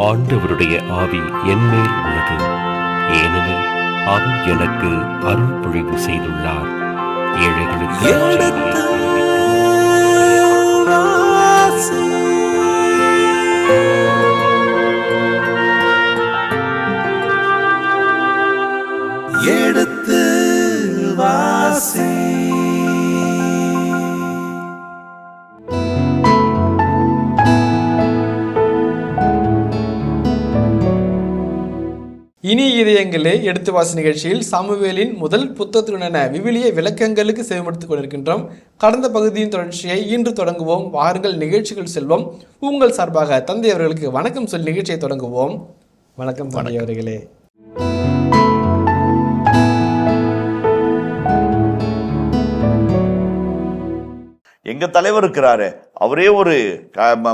ஆண்டவருடைய ஆவி என்மேல் உள்ளது, ஏனெனில் அவர் எனக்கு அருள் பொழிவு செய்துள்ளார். ஏழைகளுக்கு எடுத்து வாசி. இனி இதயங்களே எடுத்து வாசி நிகழ்ச்சியில் சாமுவேலின் முதல் புத்தகத்துடனான விவிலிய விளக்கங்களுக்கு செவிமடுத்துக் கொண்டிருக்கின்றோம். கடந்த பகுதியின் தொடர்ச்சியை இன்று தொடங்குவோம். வாருங்கள் நிகழ்ச்சிகள் செல்வோம். உங்கள் சார்பாக தந்தை அவர்களுக்கு வணக்கம் சொல்லி நிகழ்ச்சியை தொடங்குவோம். வணக்கம் தந்தை அவர்களே. எங்க தலைவர் இருக்கிறாரு, அவரே ஒரு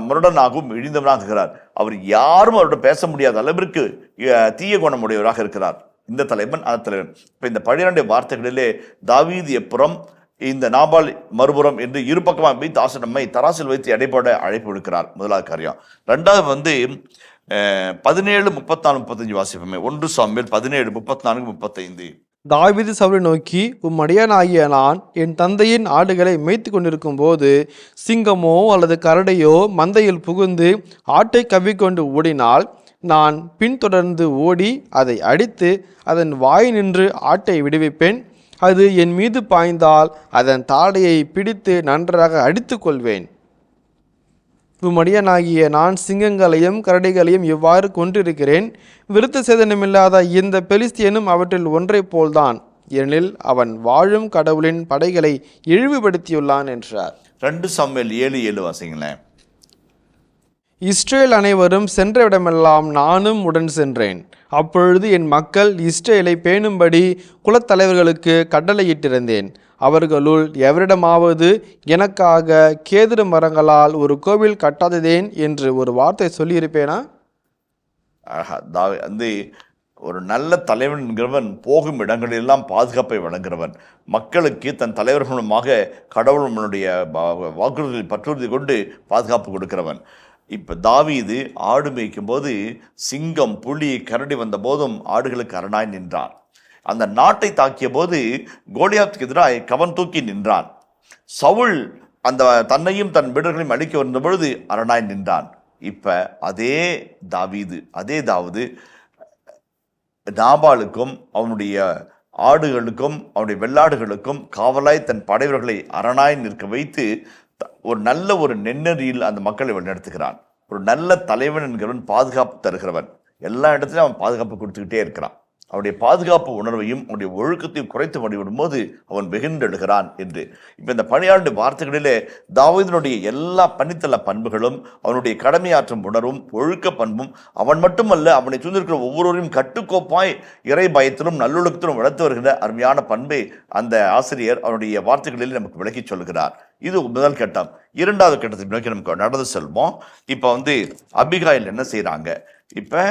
முரடனாகவும் இழிந்தவனாகிறார். அவர் யாரும் அவரோட பேச முடியாத அளவிற்கு தீய குணமுடையவராக இருக்கிறார் இந்த தலைவன், அந்த தலைவன். இப்ப இந்த 12 வார்த்தைகளிலே தாவீது எப்புறம், இந்த நாபால் மறுபுறம் என்று இரு பக்கமாக வைத்து நம்மை தராசில் வைத்து எடைபோட அழைப்பு விடுக்கிறார். முதலாவது காரியம். ரெண்டாவது 17, 34, 35 வாசிப்போமே. 1 சாமுவேல் 17, 34, 35. தாவீது சவுலை நோக்கி, அடியானாகிய நான் என் தந்தையின் ஆடுகளை மேய்த்து கொண்டிருக்கும் போது சிங்கமோ அல்லது கரடையோ மந்தையில் புகுந்து ஆட்டை கவ்விக்கொண்டு ஓடினால் நான் பின்தொடர்ந்து ஓடி அதை அடித்து அதன் வாய் நின்று ஆட்டை விடுவிப்பேன். அது என் மீது பாய்ந்தால் அதன் தாடையை பிடித்து நன்றாக அடித்து கொள்வேன். அடியானாகிய நான் சிங்கங்களையும் கரடிகளையும் இவ்வாறு கொன்றிருக்கிறேன். விருத்த சேதனமில்லாத இந்த பெலிஸ்தியனும் அவற்றில் ஒன்றை போல்தான், ஏனெனில் அவன் வாழும் கடவுளின் படைகளை இழிவுபடுத்தியுள்ளான் என்றார். 2 சாமுவேல் 7:7 வாசிங்களேன். இஸ்ரேல் அனைவரும் சென்ற இடமெல்லாம் நானும் உடன் சென்றேன். அப்பொழுது என் மக்கள் இஸ்ரேலை பேணும்படி குலத்தலைவர்களுக்கு கட்டளையிட்டிருந்தேன். அவர்களுள் எவரிடமாவது எனக்காக கேதுரு மரங்களால் ஒரு கோவில் கட்டாததேன் என்று ஒரு வார்த்தை சொல்லியிருப்பேனா? ஒரு நல்ல தலைவன் என்கிறவன் போகும் இடங்களெல்லாம் பாதுகாப்பை வழங்குகிறவன். மக்களுக்கு தன் தலைவர்கள் மூலமாக கடவுளுடைய வாக்குறுதிகளை பற்றுறுதி கொண்டு பாதுகாப்பு கொடுக்கிறவன். இப்போ தாவீது ஆடு மேய்க்கும் போது சிங்கம், புலி, கரடி வந்த போதும் ஆடுகளுக்கு அரணாய் நின்றான். அந்த நாட்டை தாக்கிய போது கோலியாத்துக்கு எதிராக கவன் தூக்கி நின்றான். சவுல் அந்த தன்னையும் தன் வீரர்களையும் அழிக்க வந்த பொழுது அரணாய் நின்றான். இப்ப அதே தாவீது நாபாலுக்கும் அவனுடைய ஆடுகளுக்கும் அவனுடைய வெள்ளாடுகளுக்கும் காவலாய் தன் படைவர்களை அரணாய் நிற்க வைத்து ஒரு நெண்ணறியில் அந்த மக்களை வழிநடத்துகிறான். ஒரு நல்ல தலைவன் என்கிறவன் பாதுகாப்பு தருகிறவன். எல்லா இடத்துலையும் அவன் பாதுகாப்பு கொடுத்துக்கிட்டே இருக்கிறான். அவனுடைய பாதுகாப்பு உணர்வையும் அவனுடைய ஒழுக்கத்தையும் குறைத்து வழிவிடும் போது அவன் வெகுண்டெழுகிறான் என்று. இப்போ இந்த 12 வார்த்தைகளிலே தாவீதினுடைய எல்லா பணித்தள பண்புகளும், அவனுடைய கடமையாற்றும் உணர்வும், ஒழுக்க பண்பும், அவன் மட்டுமல்ல அவனை சூழ்ந்திருக்கிற ஒவ்வொருவரையும் கட்டுக்கோப்பாய் இறை பயத்திலும் நல்லொழுக்கத்திலும் வளர்த்து வருகிற அருமையான பண்பை அந்த ஆசிரியர் அவனுடைய வார்த்தைகளில் நமக்கு விளக்கி சொல்கிறார். இது முதல் கட்டம். இரண்டாவது கட்டத்தை நோக்கி நமக்கு நடந்து செல்வோம். இப்போ அபிகாயில் என்ன செய்கிறாங்க? இப்போ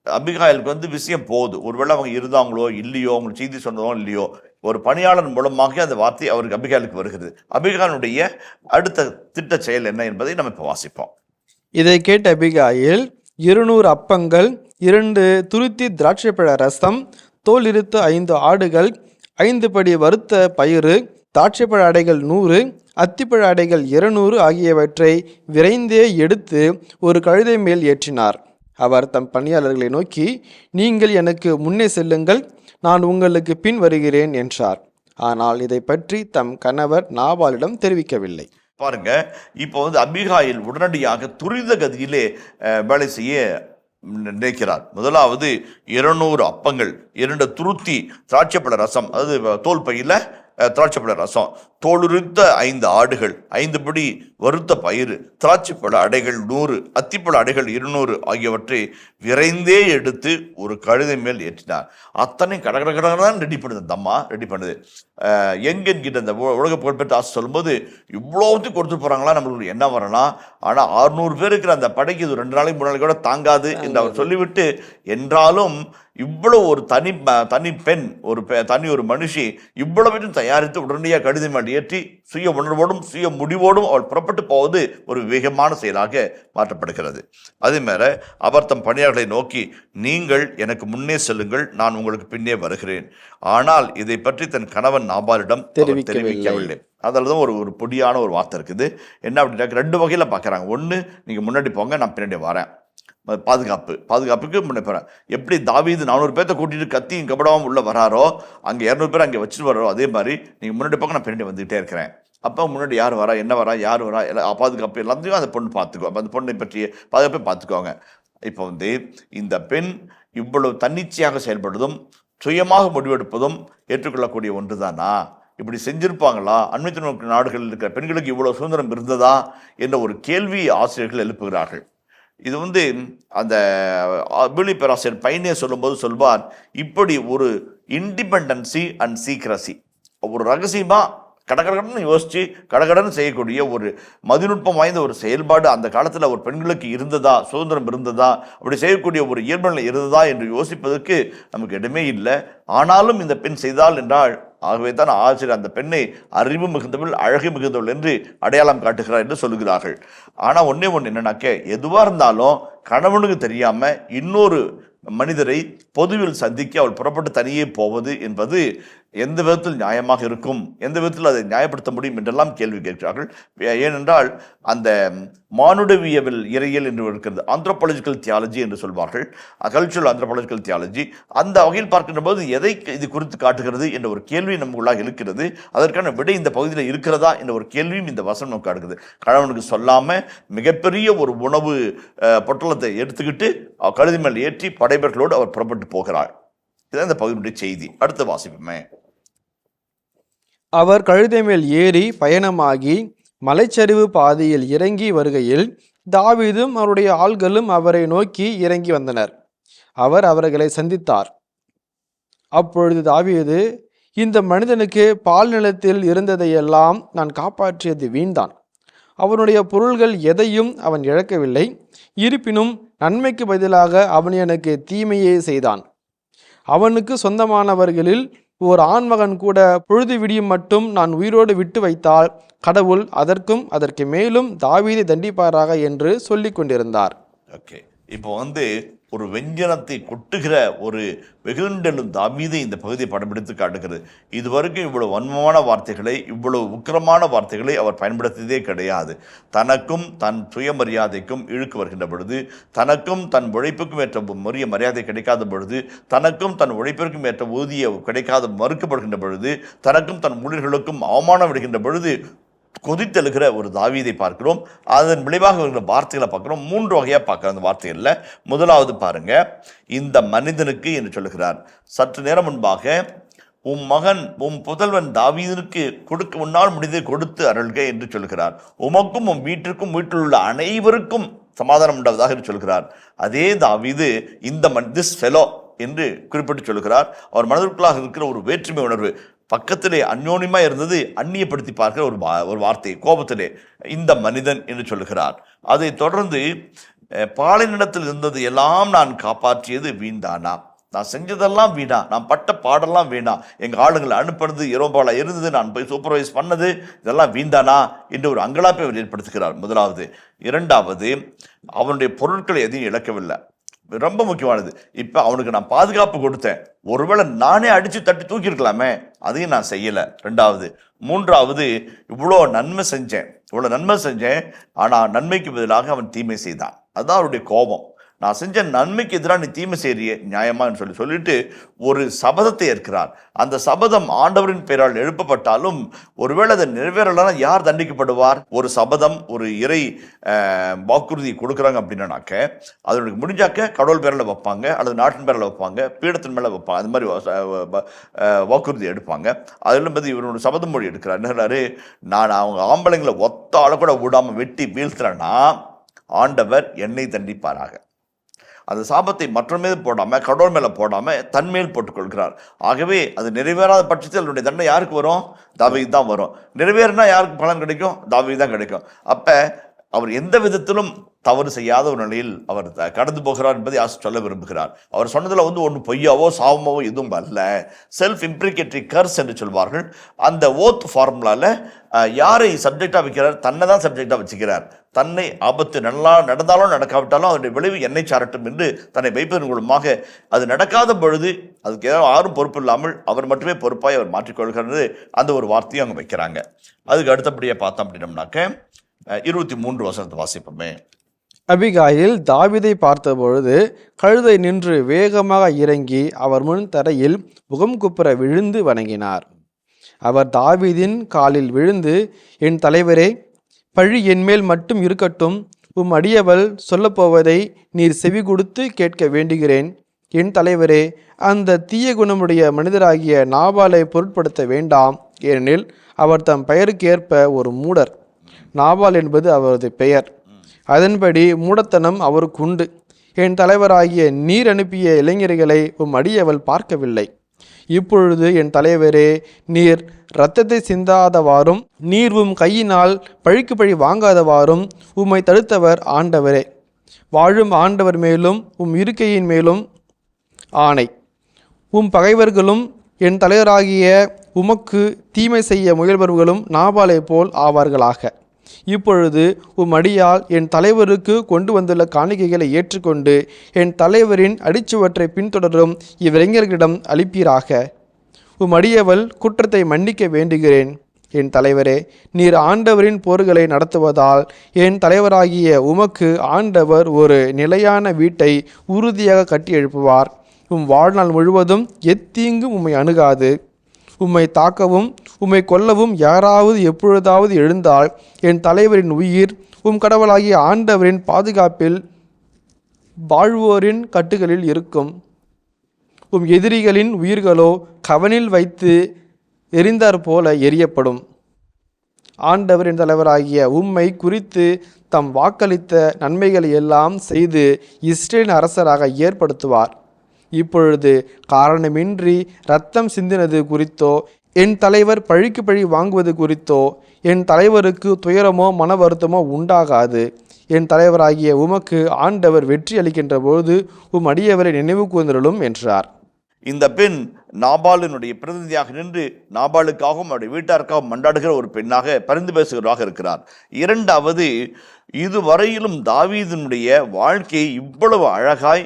அபிகாயிலுக்கு விஷயம் போகுது. ஒருவேளை அவங்க இருந்தாங்களோ இல்லையோ, அவங்களுக்கு செய்தி சொன்னதோ இல்லையோ, ஒரு பணியாளர் மூலமாக அந்த வார்த்தை அவருக்கு அபிகாயிலுக்கு வருகிறது. அபிகாயினுடைய அடுத்த திட்ட செயல் என்ன என்பதை நம்ம இப்போ வாசிப்போம். இதை கேட்ட அபிகாயில் 200 அப்பங்கள், 2 துருத்தி திராட்சைப்பழ ரசம், தோல் இருத்த 5 ஆடுகள், 5 படி வறுத்த பயிறு, திராட்சைப்பழ அடைகள் 100, அத்திப்பழ அடைகள் 200 ஆகியவற்றை விரைந்தே எடுத்து ஒரு கழுதை மேல் ஏற்றினார். அவர் தம் பணியாளர்களை நோக்கி, நீங்கள் எனக்கு முன்னே செல்லுங்கள், நான் உங்களுக்கு பின் வருகிறேன் என்றார். ஆனால் இதை பற்றி தம் கணவர் நாபாலிடம் தெரிவிக்கவில்லை. பாருங்க, இப்போ அபிகாயில் உடனடியாக துரித கதியிலே வேலை செய்ய நினைக்கிறார். முதலாவது 200 அப்பங்கள், 2 துருத்தி திராட்சைப்பழ ரசம், அதாவது தோல் பையில திராட்சைப்பழ ரசம், தோலுரித்த 5 ஆடுகள், 5 படி வறுத்த பயிறு, திராட்சைப்பழ அடைகள் 100, அத்திப்பழ அடைகள் 200 ஆகியவற்றை விரைந்தே எடுத்து ஒரு கழுதை மேல் ஏற்றினார். அத்தனை கடகடகடான் ரெடி பண்ணுது. அந்த அம்மா ரெடி பண்ணுது. என்கிட்ட அந்த உலக புகழ்பெற்ற ஆசை சொல்லும்போது, இவ்வளோத்துக்கு கொடுத்துட்டு போகிறாங்களா, நம்மளுக்கு என்ன வரலாம், ஆனால் 600 பேர் இருக்கிற அந்த படைக்கு இது 2 நாளைக்கு 3 நாளைக்கு கூட தாங்காது என்று அவர் சொல்லிவிட்டு, என்றாலும் இவ்வளவு ஒரு தனி பெண், ஒரு மனுஷி இவ்வளவையும் தயாரித்து உடனடியாக கடிதம் ஏற்றி சுய உணர்வோடும் சுய முடிவோடும் அவள் புறப்பட்டு போவது ஒரு விவேகமான செயலாக மாற்றப்படுகிறது. அதே மாதிரி அவர் தம் பணியாளர்களை நோக்கி, நீங்கள் எனக்கு முன்னே செல்லுங்கள், நான் உங்களுக்கு பின்னே வருகிறேன். ஆனால் இதை பற்றி தன் கணவன் நாபாலிடம் தெரிவிக்கவில்லை. அதில் தான் ஒரு பொடியான ஒரு வார்த்தை இருக்குது. என்ன அப்படின்னா, 2 வகையில் பார்க்குறாங்க. ஒன்று, நீங்கள் முன்னாடி போங்க, நான் பின்னாடி வரேன், பாதுகாப்புக்கு முன்னே போகிறேன். எப்படி தாவீது 400 பேர்த்த கூட்டிட்டு கத்தியும் கபடாவும் உள்ள வராரோ, அங்கே 200 பேர் அங்கே வச்சுட்டு வர்றோ, அதே மாதிரி நீங்கள் முன்னாடி போங்க, நான் பின்னாடி வந்துகிட்டே இருக்கிறேன். அப்போ முன்னாடி யார் வரா, என்ன வரா, யார் வரா, எல்லாம் பாதுகாப்பு எல்லாத்தையும் அந்த பொண்ணு பார்த்துக்கோ, அந்த பொண்ணை பற்றிய பாதுகாப்பை பார்த்துக்கோங்க. இப்போ இந்த பெண் இவ்வளவு தன்னிச்சையாக செயல்படுவதும் சுயமாக முடிவெடுப்பதும் ஏற்றுக்கொள்ளக்கூடிய ஒன்று தானா? இப்படி செஞ்சிருப்பாங்களா? அண்மை நாடுகளில் இருக்கிற பெண்களுக்கு இவ்வளவு சுதந்திரம் இருந்ததா என்ற ஒரு கேள்வி ஆசிரியர்கள் எழுப்புகிறார்கள். இது அந்த பிலி பேராசிரியர் பைனே சொல்லும்போது சொல்வார், இப்படி ஒரு இண்டிபெண்டன்சி அண்ட் சீக்ரசி, ஒரு ரகசியமா கடகடன்னு யோசிச்சு கடகடன்னு செய்யக்கூடிய ஒரு மதிநுட்பம் வாய்ந்த ஒரு செயல்பாடு அந்த காலத்தில் ஒரு பெண்களுக்கு இருந்ததா, சுதந்திரம் இருந்ததா, அப்படி செய்யக்கூடிய ஒரு இயல்புநிலை இருந்ததா என்று யோசிப்பதற்கு நமக்கு இடமே இல்லை. ஆனாலும் இந்த பெண் செய்தாள் என்றால், ஆகவே தான் ஆசிரியர் அந்த பெண்ணை அறிவு மிகுந்தவள், அழகு மிகுந்தவள் என்று அடையாளம் காட்டுகிறார் என்று சொல்லுகிறார்கள். ஆனால் ஒன்னே ஒன்று என்னன்னாக்க, எதுவாக இருந்தாலும் கணவனுக்கு தெரியாம இன்னொரு மனிதரை பொதுவில் சந்திக்க அவள் புறப்பட்டு தனியே போவது என்பது எந்த விதத்தில் நியாயமாக இருக்கும், எந்த விதத்தில் அதை நியாயப்படுத்த முடியும் என்றெல்லாம் கேள்வி கேட்கிறார்கள். ஏனென்றால் அந்த மானுடவியல் இறையியல் என்று இருக்கிறது, ஆந்த்ரோபாலஜிக்கல் தியாலஜி என்று சொல்வார்கள், கல்ச்சுரல் ஆந்த்ரோபாலஜிக்கல் தியாலஜி. அந்த வகையில் பார்க்கின்ற போது எதை இது குறித்து காட்டுகிறது என்ற ஒரு கேள்வி நமக்குள்ளாக இருக்கிறது. அதற்கான விடை இந்த பகுதியில் இருக்கிறதா என்ற ஒரு கேள்வியும் இந்த வசனம் நமக்கு அடுக்குது. கணவனுக்கு சொல்லாமல் மிகப்பெரிய ஒரு உணவு பொட்டலத்தை எடுத்துக்கிட்டு கழுதி மேல் ஏற்றி படைவர்களோடு அவர் புறப்பட்டு போகிறார். இதுதான் இந்த பகுதியுடைய செய்தி. அடுத்த வாசிப்புமே. அவர் கழுதை மேல் ஏறி பயணமாகி மலைச்சரிவு பாதையில் இறங்கி வருகையில் தாவீதும் அவருடைய ஆள்களும் அவரை நோக்கி இறங்கி வந்தனர். அவர் அவர்களை சந்தித்தார். அப்பொழுது தாவீது, இந்த மனிதனுக்கு பால் நிலத்தில் இருந்ததையெல்லாம் நான் காப்பாற்றியது வீண்தான். அவனுடைய பொருள்கள் எதையும் அவன் இழக்கவில்லை. இருப்பினும் நன்மைக்கு பதிலாக அவன் எனக்கு தீமையே செய்தான். அவனுக்கு சொந்தமானவர்களில் ஓர் ஆண்மகன் கூட பொழுது விடியும் மட்டும் நான் உயிரோடு விட்டு வைத்தால் கடவுள் அதற்கும் அதற்கு மேலும் தாவீதை தண்டிப்பாராக என்று சொல்லி கொண்டிருந்தார். ஓகே, இப்போ ஒரு வெஞ்சனத்தை கொட்டுகிற ஒரு வெகுண்டெழும் தாவீதை இந்த பகுதியை படம்பிடித்து காட்டுகிறது. இதுவரைக்கும் இவ்வளவு வன்மமான வார்த்தைகளை, இவ்வளவு உக்கிரமான வார்த்தைகளை அவர் பயன்படுத்தியதே கிடையாது. தனக்கும் தன் சுயமரியாதைக்கும் இழுக்கு வருகின்ற பொழுது, தனக்கும் தன் உழைப்புக்கும் ஏற்ற உரிய மரியாதை கிடைக்காத பொழுது, தனக்கும் தன் உழைப்பிற்கும் ஏற்ற ஊதிய கிடைக்காத மறுக்கப்படுகின்ற பொழுது, தனக்கும் தன் ஊழியர்களுக்கும் அவமானம் விடுகின்ற பொழுது கொதித்தெழுகிற ஒரு தாவீதை பார்க்கிறோம். அதன் விளைவாக வருகிற வார்த்தைகளை பார்க்கிறோம். 3 வகையாக பார்க்குறோம் அந்த வார்த்தைகளில். முதலாவது பாருங்க, இந்த மனிதனுக்கு என்று சொல்லுகிறார். சற்று நேரம் முன்பாக உம் மகன் உம் புதல்வன் தாவீதுக்கு கொடுக்க உன்னால் முடிந்ததை கொடுத்து அருள்க என்று சொல்கிறார். உமக்கும் உம் வீட்டிற்கும் வீட்டில் உள்ள அனைவருக்கும் சமாதானம் உண்டாவதாக என்று சொல்கிறார். அதே தாவீது இந்த திஸ் ஃபெலோ என்று குறிப்பிட்டு சொல்கிறார். அவர் மனதிற்குள்ளாக இருக்கிற ஒரு வேற்றுமை உணர்வு, பக்கத்திலே அந்யோன்யமாக இருந்தது அந்நியப்படுத்தி பார்க்கிற ஒரு வார்த்தை, கோபத்திலே இந்த மனிதன் என்று சொல்லுகிறார். அதை தொடர்ந்து பாலைநிலத்தில் இருந்தது எல்லாம் நான் காப்பாற்றியது வீண்தானா, நான் செஞ்சதெல்லாம் வீணா, நான் பட்ட பாடெல்லாம் வீணா, எங்கள் ஆளுங்களை அனுப்புனது இரவுபாலா இருந்தது, நான் போய் சூப்பர்வைஸ் பண்ணது இதெல்லாம் வீண்தானா என்று ஒரு அங்கலாப்பை அவர் ஏற்படுத்துகிறார். முதலாவது. இரண்டாவது, அவனுடைய பொருட்களை எதையும் இழக்கவில்லை. ரொம்ப முக்கியமானது. இப்போ அவனுக்கு நான் பாதுகாப்பு கொடுத்தேன், ஒருவேளை நானே அடித்து தட்டி தூக்கியிருக்கலாமே, அதையும் நான் செய்யலை. ரெண்டாவது. மூன்றாவது, இவ்வளோ நன்மை செஞ்சேன், ஆனால் நன்மைக்கு பதிலாக அவன் தீமை செய்தான். அதுதான் அவருடைய கோபம். நான் செஞ்ச நன்மைக்கு எதிராக நீ தீமை செய்றிய நியாயமான்னு சொல்லிட்டு ஒரு சபதத்தை ஏற்கிறார். அந்த சபதம் ஆண்டவரின் பெயரால் எழுப்பப்பட்டாலும் ஒருவேளை அதை நிறைவேறலைன்னா யார் தண்டிக்கப்படுவார்? ஒரு சபதம், ஒரு இறை வாக்குறுதி கொடுக்குறாங்க அப்படின்னாக்க அதனுடைய முடிஞ்சாக்க கடவுள் பேரில் வைப்பாங்க, அல்லது நாட்டின் பேரில் வைப்பாங்க, பீடத்தின் மேலே வைப்பாங்க, அது மாதிரி வாக்குறுதி எடுப்பாங்க. அதிலும் இவரோட சபதம் மொழி எடுக்கிறார். என்ன, நான் அவங்க ஆம்பளைங்களை ஒத்த ஆளை கூட விடாமல் வெட்டி வீழ்த்துறேன்னா ஆண்டவர் என்னை தண்டிப்பாராக. அந்த சாபத்தை மற்ற மீது போடாமல், கடவுள் மேலே போடாமல் தன்மேல் போட்டுக்கொள்கிறார். ஆகவே அது நிறைவேறாத பட்சத்தில் அதனுடைய தண்டனை யாருக்கு வரும்? தாவீது தான் வரும். நிறைவேறினா யாருக்கு பலன் கிடைக்கும்? தாவீது தான் கிடைக்கும். அப்போ அவர் எந்த விதத்திலும் தவறு செய்யாத ஒரு நிலையில் அவர் கடந்து போகிறார் என்பதை சொல்ல விரும்புகிறார். அவர் சொன்னதில் ஒன்று பொய்யாவோ சாவமாவோ எதுவும் அல்ல. செல்ஃப் இம்ப்ளிகேட்டரி கர்ஸ் என்று சொல்வார்கள். அந்த ஓத் ஃபார்முலாவில் யாரை சப்ஜெக்டாக வைக்கிறார்? தன்னை தான் சப்ஜெக்டாக வச்சுக்கிறார். தன்னை ஆபத்து நல்லா நடந்தாலும் நடக்காவிட்டாலும் அதனுடைய விளைவு என்னை சாரட்டும் என்று தன்னை வைப்பதன் மூலமாக அது நடக்காத பொழுது அதுக்கு யாரும் பொறுப்பு இல்லாமல் அவர் மட்டுமே பொறுப்பாய் அவர் மாற்றிக்கொள்கிறது. அந்த ஒரு வார்த்தையும் அவங்க வைக்கிறாங்க. அதுக்கு அடுத்தபடியாக பார்த்தோம் அப்படின்னம்னாக்க 23 வசனத்தை வாசிப்போமே. அபிகாயில் தாவீதை பார்த்தபொழுது கழுதை நின்று வேகமாக இறங்கி அவர் முன் தரையில் முகம் குப்புற விழுந்து வணங்கினார். அவர் தாவீதின் காலில் விழுந்து, என் தலைவரே, பழி என்மேல் மட்டும் இருக்கட்டும். உம் அடியவள் சொல்லப்போவதை நீர் செவி கொடுத்து கேட்க வேண்டுகிறேன். என் தலைவரே, அந்த தீய குணமுடைய மனிதராகிய நாபாலை பொருட்படுத்த வேண்டாம். ஏனெனில் அவர் தம் பெயருக்கு ஏற்ப ஒரு மூடர். நாபால் என்பது அவரது பெயர். அதன்படி மூடத்தனம் அவருக்கு உண்டு. என் தலைவராகிய நீர் அனுப்பிய இளைஞர்களை உம் அடியவள் பார்க்கவில்லை. இப்பொழுது என் தலைவரே, நீர் இரத்தத்தை சிந்தாதவாறும் நீர் உம் கையினால் பழிக்கு பழி வாங்காதவாறும் உம்மை தடுத்தவர் ஆண்டவரே. வாழும் ஆண்டவர் மேலும் உம் இருக்கையின் மேலும் ஆணை. உம் பகைவர்களும் என் தலைவராகிய உமக்கு தீமை செய்ய முயல்பவர்களும் நாபாலை போல் ஆவார்களாக. இப்பொழுது உம் அடியால் என் தலைவருக்கு கொண்டு வந்துள்ள காணிக்கைகளை ஏற்றுக்கொண்டு என் தலைவரின் அடிச்சுவற்றை பின்தொடரும் இவ்விளைஞர்களிடம் அளிப்பீராக. உம் அடியவள் குற்றத்தை மன்னிக்க வேண்டுகிறேன். என் தலைவரே, நீர் ஆண்டவரின் போர்களை நடத்துவதால் என் தலைவராகிய உமக்கு ஆண்டவர் ஒரு நிலையான வீட்டை உறுதியாக கட்டி எழுப்புவார். உம் வாழ்நாள் முழுவதும் எத்தீங்கும் உம்மை அணுகாது. உம்மை தாக்கவும் உம்மை கொல்லவும் யாராவது எப்பொழுதாவது எழுந்தால் என் தலைவரின் உயிர் உம் கடவுளாகிய ஆண்டவரின் பாதுகாப்பில் வாழ்வோரின் கட்டுகளில் இருக்கும். உம் எதிரிகளின் உயிர்களோ கவனில் வைத்து எரிந்தாற் போல எரியப்படும். ஆண்டவரின் தலைவராகிய உம்மை குறித்து தம் வாக்களித்த நன்மைகளை எல்லாம் செய்து இஸ்ரேல் அரசராக ஏற்படுத்துவார். இப்பொழுது காரணமின்றி இரத்தம் சிந்தினது குறித்தோ என் தலைவர் பழிக்கு பழி வாங்குவது குறித்தோ என் தலைவருக்கு துயரமோ மன வருத்தமோ உண்டாகாது. என் தலைவராகிய உமக்கு ஆண்டவர் வெற்றி அளிக்கின்ற போது உம் அடியவரை நினைவு கூர்ந்தருளும் என்றார். இந்த பெண் நாபாலினுடைய பிரதிநிதியாக நின்று நாபாலுக்காகவும் அவருடைய வீட்டாருக்காகவும் மன்றாடுகிற ஒரு பெண்ணாக பரிந்து பேசுகிறவராக இருக்கிறார். இரண்டாவது, இதுவரையிலும் தாவீதினுடைய வாழ்க்கையை இவ்வளவு அழகாய்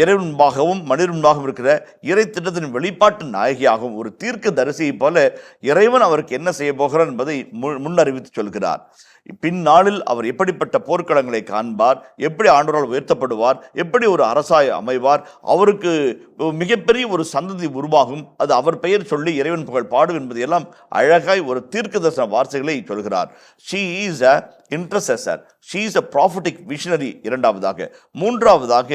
இறைவன்பாகவும் மனிதன்பாகவும் இருக்கிற இறை திட்டத்தின் வெளிப்பாட்டு நாயகியாகவும் ஒரு தீர்க்க தரிசியை போல இறைவன் அவருக்கு என்ன செய்ய போகிறார் என்பதை முன்னறிவித்து சொல்கிறார். பின்னாளில் அவர் எப்படிப்பட்ட போர்க்களங்களை காண்பார், எப்படி ஆண்டவரால் உயர்த்தப்படுவார், எப்படி ஒரு அரசாய் அமைவார், அவருக்கு மிகப்பெரிய ஒரு சந்ததி உருவாகும், அது அவர் பெயர் சொல்லி இறைவன் புகழ் பாடும் என்பதையெல்லாம் அழகாய் ஒரு தீர்க்க தரிசன வார்த்தைகளை சொல்கிறார். She is a intercessor, she is a prophetic visionary. இரண்டாவதாக. மூன்றாவதாக,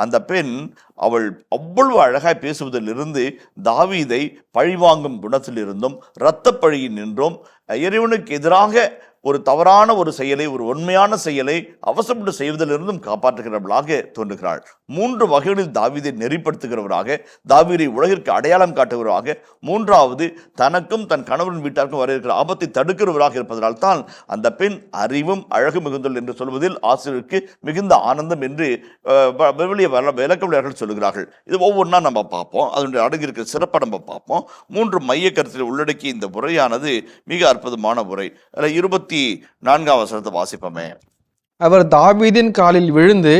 அந்த பெண் அவள் அவ்வளவு அழகாய் பேசுவதிலிருந்து தாவீதை பழிவாங்கும் குணத்திலிருந்தும் இரத்த பழியில் நின்றும் இறைவனுக்கு எதிராக ஒரு தவறான ஒரு செயலை, ஒரு உண்மையான செயலை அவசரப்பட்டு செய்வதிலிருந்தும் காப்பாற்றுகிறவர்களாக தோன்றுகிறாள். மூன்று வகைகளில் தாவீதை நெறிப்படுத்துகிறவராக, தாவீதை உலகிற்கு அடையாளம் காட்டுகிறவராக, மூன்றாவது தனக்கும் தன் கணவன் வீட்டாருக்கும் வர இருக்கிற ஆபத்தை தடுக்கிறவராக இருப்பதனால் தான் அந்த பெண் அறிவும் அழகு மிகுந்தல் என்று சொல்வதில் ஆசிரியருக்கு மிகுந்த ஆனந்தம் என்று விளக்கவியலாளர்கள் சொல்லுகிறார்கள். இது ஒவ்வொன்றா நம்ம பார்ப்போம், அதனுடைய அடங்கியிருக்கிற சிறப்பை நம்ம பார்ப்போம். மூன்று மைய கருத்தில் உள்ளடக்கிய இந்த உரையானது மிக அற்புதமான உரை. 24 வசனத்தை வாசிப்போமே. அவர் தாவீதின் காலில் விழுந்து,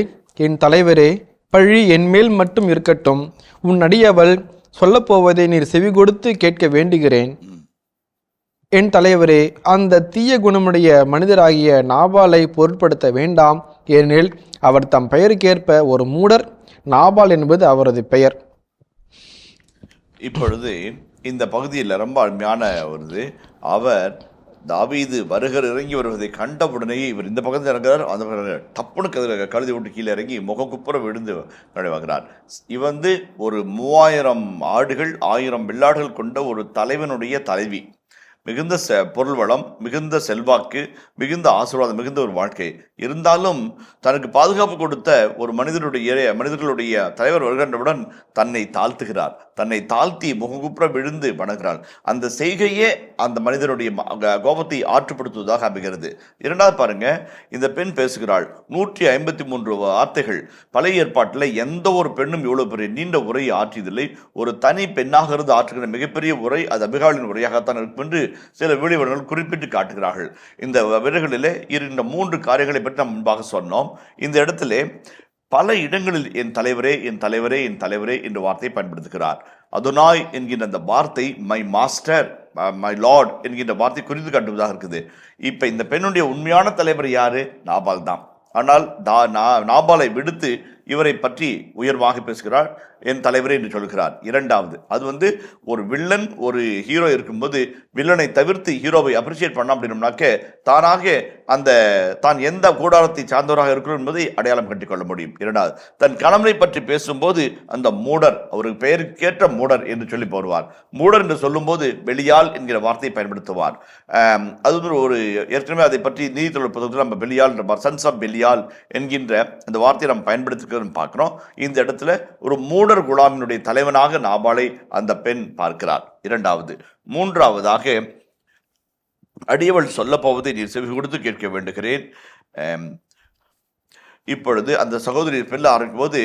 என் தலைவரே, பழி என்மேல் மட்டும் இருக்கட்டும். உன் அடியவள் சொல்லப்போவதை நீர் செவி கொடுத்து கேட்க வேண்டுகிறேன். என் தலைவரே, அந்த தீய குணமுடைய மனிதராகிய நாபாலை பொருட்படுத்த வேண்டாம். ஏனெனில் அவர் தம் பெயருக்கேற்ப ஒரு மூடர். நாபால் என்பது அவரது பெயர். இப்பொழுது இந்த பகுதியில் ரொம்ப அருமையான வருது. அவர் தாவீது இறங்கி வருவதை கண்டவுடனே இவர் இந்த பக்கத்தில் இறங்குறார், அந்த பக்கம் டப்புனு கழுதி விட்டு கீழே இறங்கி முகக்குப்புற விழுந்து நுழைவாகிறார். இவந்து ஒரு 3000 ஆடுகள் 1000 வெள்ளாடுகள் கொண்ட ஒரு தலைவனுடைய தலைவி. மிகுந்த பொருள் வளம், மிகுந்த செல்வாக்கு, மிகுந்த ஆசீர்வாதம், மிகுந்த ஒரு வாழ்க்கை இருந்தாலும் தனக்கு பாதுகாப்பு கொடுத்த ஒரு மனிதர்களுடைய தலைவர் வருகின்றவுடன் தன்னை தாழ்த்துகிறார். தன்னை தாழ்த்தி முகங்குப்புற விழுந்து வணங்குகிறார். அந்த செய்கையே அந்த மனிதனுடைய கோபத்தை ஆற்றுப்படுத்துவதாக அமைகிறது. இரண்டாவது பாருங்க, இந்த பெண் பேசுகிறாள். 153 வார்த்தைகள். பழைய ஏற்பாட்டில் எந்த ஒரு பெண்ணும் இவ்வளவு பெரிய நீண்ட உரையை ஆற்றியதில்லை. ஒரு தனி பெண்ணாக இருந்து ஆற்றுகிற மிகப்பெரிய உரை அது அபிகாலின் உரையாகத்தான் இருக்கும் என்று சில வீடியோர்கள் குறிப்பிட்டு காட்டுகிறார்கள். இந்த விரைகளிலே இந்த 3 காரியங்களை பற்றி நாம் முன்பாக சொன்னோம். இந்த இடத்திலே பல இடங்களில் என் தலைவரே, என் தலைவரே, என் தலைவரே என்ற வார்த்தையை பயன்படுத்துகிறார். அதுனாய் என்கின்ற அந்த வார்த்தை மை மாஸ்டர், மை லார்ட் என்கின்ற வார்த்தை குறித்து காட்டுவதாக இருக்குது. இப்ப இந்த பெண்ணுடைய உண்மையான தலைவர் யாரு? நாபால் தான். ஆனால் நாபாலை விடுத்து இவரை பற்றி உயர்வாக பேசுகிறார், என் தலைவரே என்று சொல்கிறார். இரண்டாவது, அது ஒரு வில்லன் ஒரு ஹீரோ இருக்கும்போது வில்லனை தவிர்த்து ஹீரோவை அப்ரிஷியேட் பண்ண அப்படின்னோம்னாக்க தானாக தான் எந்த கூடாரத்தை சார்ந்தவராக இருக்கிறோம் என்பதை அடையாளம் கட்டிக்கொள்ள முடியும். இரண்டாவது, தன் கணவனை பற்றி பேசும்போது அந்த மூடர், அவருக்கு பெயருக்கேற்ற மூடர் என்று சொல்லி போடுவார். மூடர் என்று சொல்லும்போது பெலியால் என்கிற வார்த்தையை பயன்படுத்துவார். அது ஒரு ஏற்கனவே அதை பற்றி நீதித்தொழில் புத்தகத்தில் நம்ம பெலியால் சன்ஸ் ஆஃப் பெலியால் என்கின்ற அந்த வார்த்தையை நம்ம பயன்படுத்தி பார்க்கிறோம். இந்த இடத்துல ஒரு மூடர் குலாமினுடைய தலைவனாக நாபாலை அந்த பெண் பார்க்கிறார். இரண்டாவது. மூன்றாவதாக, அடியவள் சொல்ல போவதை நீர் செவி கொடுத்து கேட்க வேண்டுகிறேன். இப்பொழுது அந்த சகோதரி பெல்ல ஆரம்பிக்கும் போது,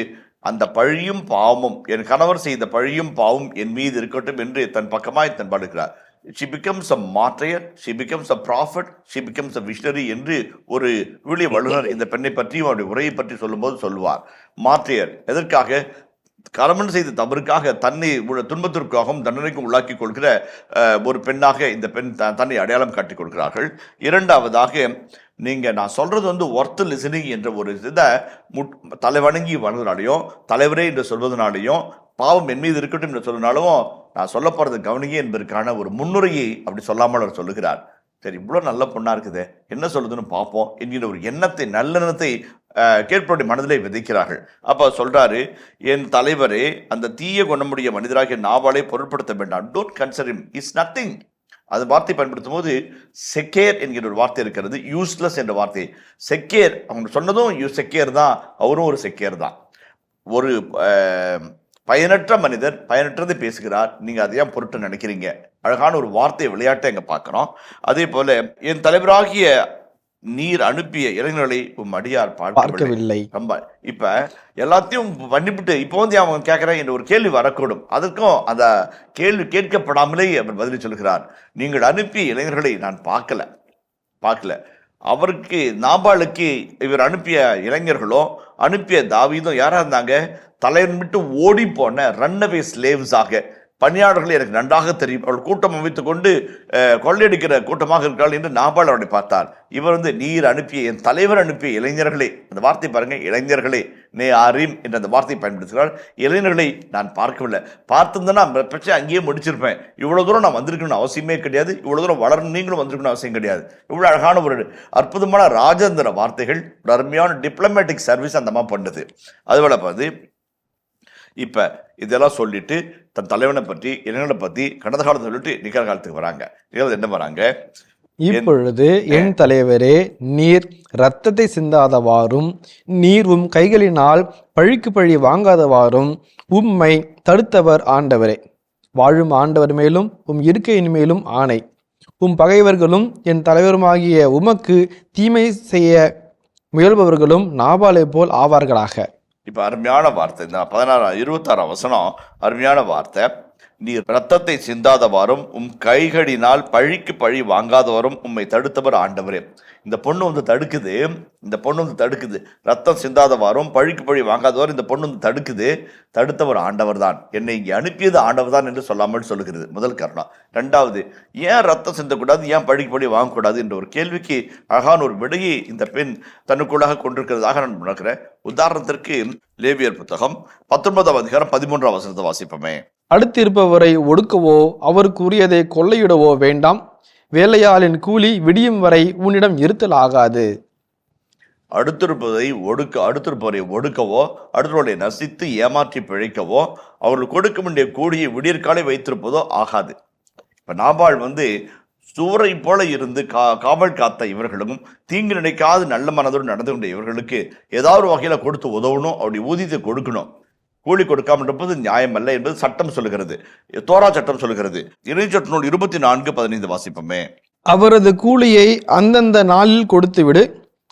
அந்த பழியும் பாவமும், என் கணவர் செய்த பழியும் பாவம் என் மீது இருக்கட்டும் என்று தன் பக்கமாய் தன் பாடுகிறார். She becomes a martyr, she becomes a prophet, she becomes a visionary என்று ஒரு விழிய வல்லுநர் இந்த பெண்ணை பற்றி அவருடைய உரையை பற்றி சொல்லும்போது சொல்லுவார். மார்டியர் எதற்காக? கணவன் செய்த தவறுக்காக தன்னை துன்பத்திற்காகவும் தண்டனைக்கும் உள்ளாக்கி கொள்கிற ஒரு பெண்ணாக இந்த பெண் தன்னை அடையாளம் காட்டிக் கொள்கிறார்கள். இரண்டாவதாக, நான் சொல்றது ஒர்த் லிசனிங் என்ற ஒரு இதை தலைவணங்கி வளர்றதுனாலையும் தலைவரே என்று சொல்வதனாலையும் பாவம் என் மீது இருக்கட்டும் என்று சொல்லினாலும் நான் சொல்ல போறது கவனிங்க என்பதற்கான ஒரு முன்னுரையை அப்படி சொல்லாமல் அவர் சொல்லுகிறார். சரி, இவ்வளவு நல்ல பொண்ணா இருக்குது, என்ன சொல்லுதுன்னு பார்ப்போம் என்கிற ஒரு எண்ணத்தை, நல்லெண்ணத்தை கேட்பவருடைய மனதிலே விதைக்கிறார்கள். அப்ப சொல்றாரு, என் தலைவரே, அந்த தீய குணமுடைய மனிதராகிய நாபாலை பொருட்படுத்த வேண்டாம். Don't consider him, is nothing. அது வார்த்தை பயன்படுத்தும் போது செக்கேர் என்கிற ஒரு வார்த்தை இருக்கிறது, யூஸ்லெஸ் என்ற வார்த்தை. செக்கேர், அவங்க சொன்னதும் செக்கேர் தான், அவரும் ஒரு செக்கேர் தான். ஒரு பயனற்ற மனிதர் பயனற்றதை பேசுகிறார், நீங்க அதையும் பொருட்டு நினைக்கிறீங்க. அழகான ஒரு வார்த்தை விளையாட்டை அங்க பார்க்கிறோம். அதே போல, என் தலைவராகிய நீர் அனுப்பிய இளைஞர்களை அடியார் பார்க்கவில்லை. ரொம்ப இப்ப எல்லாத்தையும் பண்ணிவிட்டு இப்போ அவன் கேட்கிறேன் என்ற ஒரு கேள்வி வரக்கூடும். அதற்கும் அந்த கேள்வி கேட்கப்படாமலே அவர் பதில் சொல்கிறார், நீங்கள் அனுப்பிய இளைஞர்களை நான் பார்க்கல. அவருக்கு நாபாலுக்கு இவர் அனுப்பிய இளைஞர்களோ அனுப்பிய தாவீதும் யாரா இருந்தாங்க? தலைவன் விட்டு ஓடி போன ரன்னவே ஸ்லேவ்ஸாக, பணியாளர்கள் எனக்கு நன்றாக தெரியும், அவள் கூட்டம் அமைத்துக் கொண்டு கொள்ளையடிக்கிற கூட்டமாக இருக்கிறாள் என்று நாபால் அவரை பார்த்தார். இவர் நீர் அனுப்பிய, என் தலைவர் அனுப்பிய இளைஞர்களே, அந்த வார்த்தை பாருங்க, இளைஞர்களே, நே ஆரீம் என்ற அந்த வார்த்தையை பயன்படுத்துகிறார். இளைஞர்களை நான் பார்க்கவில்லை. பார்த்திருந்தேன்னா பிரச்சனை அங்கேயே முடிச்சிருப்பேன். இவ்வளவு தூரம் நான் வந்திருக்கணும்னு அவசியமே கிடையாது, இவ்வளவு தூரம் வளர்ந்து நீங்களும் வந்திருக்கணும் அவசியம் கிடையாது. இவ்வளவு அழகான ஒரு அற்புதமான ராஜேந்திர வார்த்தைகள், ஒரு அருமையான டிப்ளமேட்டிக் சர்வீஸ் அந்த அம்மா பண்ணுது. அதுபோல பார்த்து இப்ப இதெல்லாம் சொல்லிட்டு தன் தலைவனை பற்றி, இளைஞர்களை பற்றி கடந்த காலத்தை சொல்லிட்டு நிகழ காலத்துக்கு வராங்க. என்ன வராங்க? இப்பொழுது என் தலைவரே, நீர் இரத்தத்தை சிந்தாதவாறும் நீர் உம் கைகளினால் பழிக்கு பழி வாங்காதவாறும் உம்மை தடுத்தவர் ஆண்டவரே. வாழும் ஆண்டவர் மேலும் உம் இருக்கையின் மேலும் ஆணை. உம் பகைவர்களும் என் தலைவருமாகிய உமக்கு தீமை செய்ய முயல்பவர்களும் நாபாலை போல் ஆவார்களாக. இப்ப அருமையான வார்த்தை, இந்த 26 வசனம் அருமையான வார்த்தை. நீர் இரத்தத்தை சிந்தாதவாறும் உம் கைகளினால் பழிக்கு பழி வாங்காதவரும் உம்மை தடுத்தவர் ஆண்டவரே. இந்த பொண்ணு தடுக்குது. ரத்தம் சிந்தாதவாறும் பழிக்கு பழி வாங்காதவர் இந்த பொண்ணு தடுத்தவர் ஆண்டவர் தான், என்னை இங்கே அனுப்பியது ஆண்டவர் தான் என்று சொல்லாமல் சொல்லுகிறது. முதல் காரணம். ரெண்டாவது, ஏன் ரத்தம் சிந்தக்கூடாது, ஏன் பழிக்கு பழி வாங்கக்கூடாது என்ற ஒரு கேள்விக்கு அழகான ஒரு விடையை இந்த பெண் தன்னுக்குள்ளாக கொண்டிருக்கிறதாக நான் நினைக்கிறேன். உதாரணத்திற்கு லேவியர் புத்தகம் 19ஆம் அதிகாரம் 13ஆம் வசனத்தை வாசிப்போமே. அடுத்து இருப்பவரை ஒடுக்கவோ அவருக்கு உரியதை கொள்ளையிடவோ வேண்டாம். வேலையாளின் கூலி விடியும் வரை உன்னிடம் இருத்தல் ஆகாது. அடுத்திருப்பவரை ஒடுக்கவோ அடுத்தவர்களை நசித்து ஏமாற்றி பிழைக்கவோ அவர்கள் கொடுக்க வேண்டிய கூலியை விடியற்காலை வைத்திருப்பதோ ஆகாது. இப்ப நாபால் சுவரை போல இருந்து காவல் காத்த இவர்களும் தீங்கு நினைக்காது நல்ல மனதோடு நடந்து கொண்ட இவர்களுக்கு ஏதாவது ஒரு வகையில் கொடுத்து உதவணும், அப்படி ஊதியத்தை கொடுக்கணும். கூலி கொடுக்காமல் இருப்பது நியாயம் அல்ல என்பது சட்டம் சொல்லுகிறது, தோரா சட்டம் சொல்லுகிறது. இறைச்சட்ட நூல் 24:15 வாசிப்போமே. அவரது கூலியை அந்தந்த நாளில் கொடுத்துவிடு,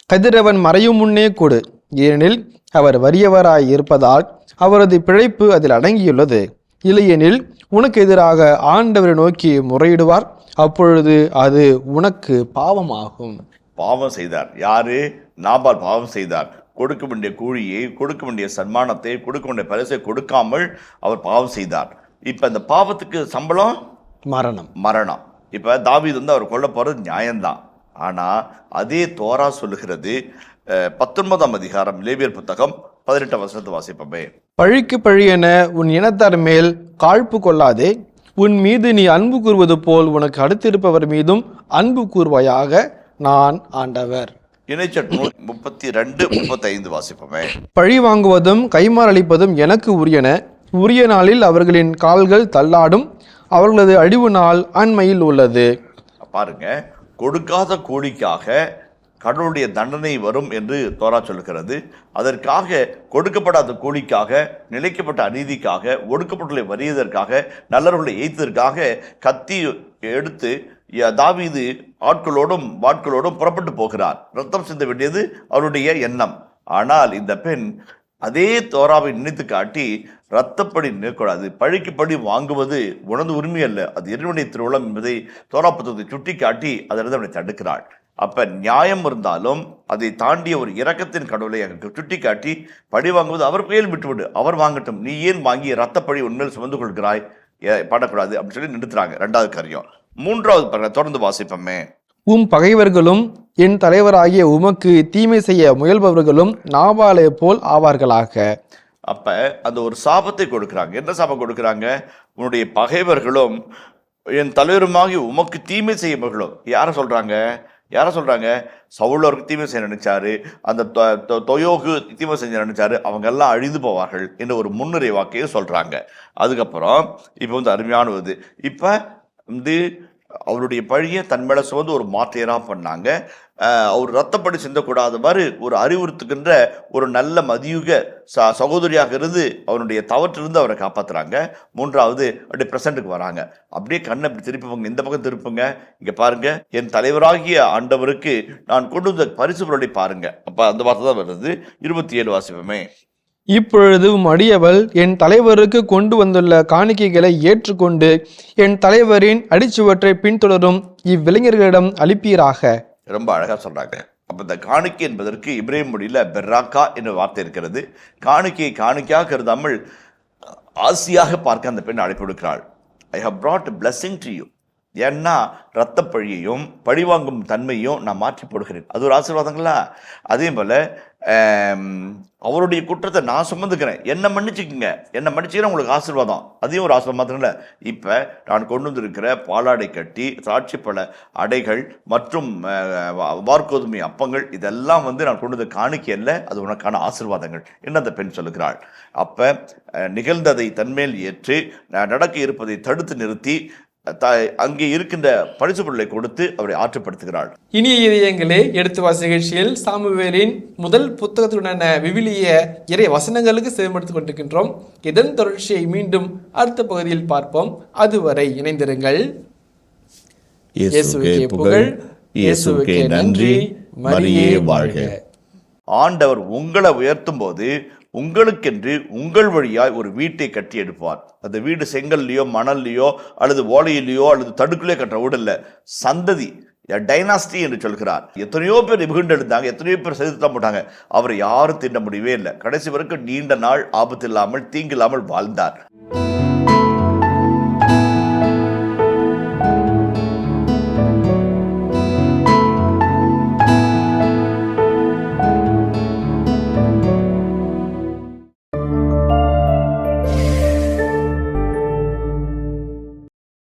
கதிரவன் மறையும் முன்னே கொடு, ஏனெனில் அவர் வறியவராய் இருப்பதால் அவரது பிழைப்பு அதில் அடங்கியுள்ளது. இல்லையெனில் உனக்கு எதிராக ஆண்டவரை நோக்கி முறையிடுவார், அப்பொழுது அது உனக்கு பாவமாகும். பாவம் செய்தார் யாரு? நாபால் பாவம் செய்தார். கொடுக்க வேண்டிய கூலியை, கொடுக்க வேண்டிய சன்மானத்தை, கொடுக்க வேண்டிய பரிசை கொடுக்காமல் அவர் பாவம் செய்தார். இப்ப இந்த பாவத்துக்கு சம்பளம் மரணம். இப்ப தாவீது அவர் கொல்ல போறது நியாயம்தான். ஆனா அதே தோரா சொல்லுகிறது 19ஆம் அதிகாரம் லேவியர் புத்தகம் 18 வசனத்தை வாசிப்போமே. பழிக்கு பழி என உன் இனத்தார் மேல் காழ்ப்பு கொள்ளாதே, உன் மீது நீ அன்பு கூறுவது போல் உனக்கு அடுத்திருப்பவர் மீதும் அன்பு கூறுவாயாக, நான் ஆண்டவர். இணைச்சட்ட நூல் 32:35 வாசிப்போமே. பழி வாங்குவதும் கைமாறளிப்பதும் எனக்கு உரியன, உரிய நாளில் அவர்களின் கால்கள் தள்ளாடும், அவர்களது அழிவு நாள் அண்மையில் உள்ளது. பாருங்க, கொடுக்காத கூலிக்காக கடவுளுடைய தண்டனை வரும் என்று தோரா சொல்லுகிறது. அதற்காக கொடுக்கப்படாத கூலிக்காக, நிலைக்கப்பட்ட அநீதிக்காக, ஒடுக்கப்பட்டுள்ள வறியதற்காக, நல்லவர்களை எய்த்ததற்காக கத்தி எடுத்து தாவீது ஆட்களோடும் வாட்களோடும் புறப்பட்டு போகிறார். ரத்தம் சிந்த வேண்டியது அவருடைய எண்ணம். ஆனால் இந்த பெண் அதே தோராவை நினைத்து காட்டி ரத்தப்படி நிற்கக்கூடாது, பழிக்கு படி வாங்குவது உனது உரிமை அல்ல, அது இறைவனுடைய திருவுளம் என்பதை தோரா புத்தகத்தை சுட்டி காட்டி அதிலிருந்து அவனை தடுக்கிறாள். அப்ப நியாயம் இருந்தாலும் அதை தாண்டிய ஒரு இரக்கத்தின் கடவுளை எனக்கு சுட்டி காட்டி பழி வாங்குவது அவர் கையில் விட்டுவிடு, அவர் வாங்கட்டும், நீ ஏன் வாங்கி ரத்தப்பழி உண்மையில் சுமந்து கொள்கிறாய், பாடக்கூடாது அப்படின்னு சொல்லி நிறுத்துறாங்க. 2வது காரியம். 3வது தொடர்ந்து வாசிப்போமே. உம் பகைவர்களும் என் தலைவராகிய உமக்கு தீமை செய்ய முயல்பவர்களும் நாபாலை போல் ஆவார்களாக. அப்ப அந்த ஒரு சாபத்தை கொடுக்குறாங்க. என்ன சாபம் கொடுக்குறாங்க? உன்னுடைய பகைவர்களும் என் தலைவருமாகி உமக்கு தீமை செய்யவர்களும். யாரை சொல்றாங்க? சவுல் அவருக்கு தீமை செய்ய நினைச்சாரு, அந்த தொயோகு தீமை செஞ்ச நினைச்சாரு, அவங்க எல்லாம் அழிந்து போவார்கள் என்ற ஒரு முன்னுரை வாக்கையை சொல்றாங்க. அதுக்கப்புறம் இப்ப அருமையானது, இப்ப அவருடைய பழியை தன் மேல சுமந்து ஒரு மாற்றையரா பண்ணாங்க. அவர் ரத்தப்படி சிந்தக்கூடாதவாறு ஒரு அறிவுறுத்துகின்ற ஒரு நல்ல மதியுக சகோதரியாக இருந்து அவருடைய தவற்றிலிருந்து அவரை காப்பாத்துறாங்க. 3வது அப்படியே பிரசன்ட்டுக்கு வராங்க. அப்படியே கண்ணை இப்படி திருப்பிங்க, இந்த பக்கம் திருப்புங்க, இங்க பாருங்க, என் தலைவராகிய ஆண்டவருக்கு நான் கொண்டு வந்த பரிசு பொருளை பாருங்க. அப்ப அந்த வார்த்தை தான் வருது. 27 வாசிப்போமே. இப்பொழுது அடியவள் என் தலைவருக்கு கொண்டு வந்துள்ள காணிக்கைகளை ஏற்றுக்கொண்டு என் தலைவரின் அடிச்சுவற்றை பின்தொடரும் இவ்விளைஞர்களிடம் அளிப்பீராக. ரொம்ப அழகா சொல்றாங்க. அப்ப இந்த காணிக்கை என்பதற்கு இப்ரேம் மொழியில பெர்ராக்கா என்ற வார்த்தை இருக்கிறது. காணிக்கையை காணிக்கையாக கருதாமல் ஆசியாக பார்க்க அந்த பெண் அழைப்பு கொடுக்கிறாள். I have brought a blessing to you. ஏன்னா ரத்த பழியையும் பழிவாங்கும் தன்மையும் நான் மாற்றி போடுகிறேன். அது ஒரு ஆசீர்வாதங்களா? அதே போல அவருடைய குற்றத்தை நான் சுமந்துக்கிறேன், என்ன மன்னிச்சுக்கிற உங்களுக்கு ஆசீர்வாதம், அதையும் ஒரு ஆசீர்வாதம் மாத்திரங்கள. இப்ப நான் கொண்டு வந்திருக்கிற பாலாடை கட்டி, திராட்சை பழ அடைகள் மற்றும் வார்கோதுமை அப்பங்கள், இதெல்லாம் நான் கொண்டு வந்த காணிக்கை அல்ல, அது உனக்கான ஆசீர்வாதங்கள் என்று அந்த பெண் சொல்லுகிறாள். அப்ப நிகழ்ந்ததை தன்மேல் ஏற்று நடக்க இருப்பதை தடுத்து நிறுத்தி அங்கே இருக்கின்ற பரிசு பொருளை கொடுத்து அவரை ஆற்றுப்படுத்துகிறாள். இனிய இதயங்களே, எடுத்து வாசி நிகழ்ச்சியில் சாமுவேலின் முதல் புத்தகத்துடனான விவிலிய இறை வசனங்களுக்கு செவிமடுத்துக் கொண்டிருக்கின்றோம். இதன் தொடர்ச்சியை மீண்டும் அடுத்த பகுதியில் பார்ப்போம். அதுவரை இணைந்திருங்கள். இயேசுவுக்கே புகழ், இயேசுவுக்கே நன்றி, மரியே வாழ்க. ஆண்டவர் உங்களை உயர்த்தும் போது உங்களுக்கென்று உங்கள் வழியாய் ஒரு வீட்டை கட்டி எடுப்பார். அந்த வீடு செங்கல்லையோ மணல்லையோ அல்லது ஓலையிலையோ அல்லது தடுக்குலையோ கட்டுற வீடு இல்லை, சந்ததி, டைனாஸ்டி என்று சொல்கிறார். எத்தனையோ பேர் இபுகண்டு எடுத்தாங்க, எத்தனையோ பேர் செதுத்தான் போட்டாங்க, அவரை யாரும் தீண்ட முடியவே இல்லை. கடைசி வரைக்கும் நீண்ட நாள் ஆபத்து இல்லாமல் தீங்கு இல்லாமல் வாழ்ந்தார்.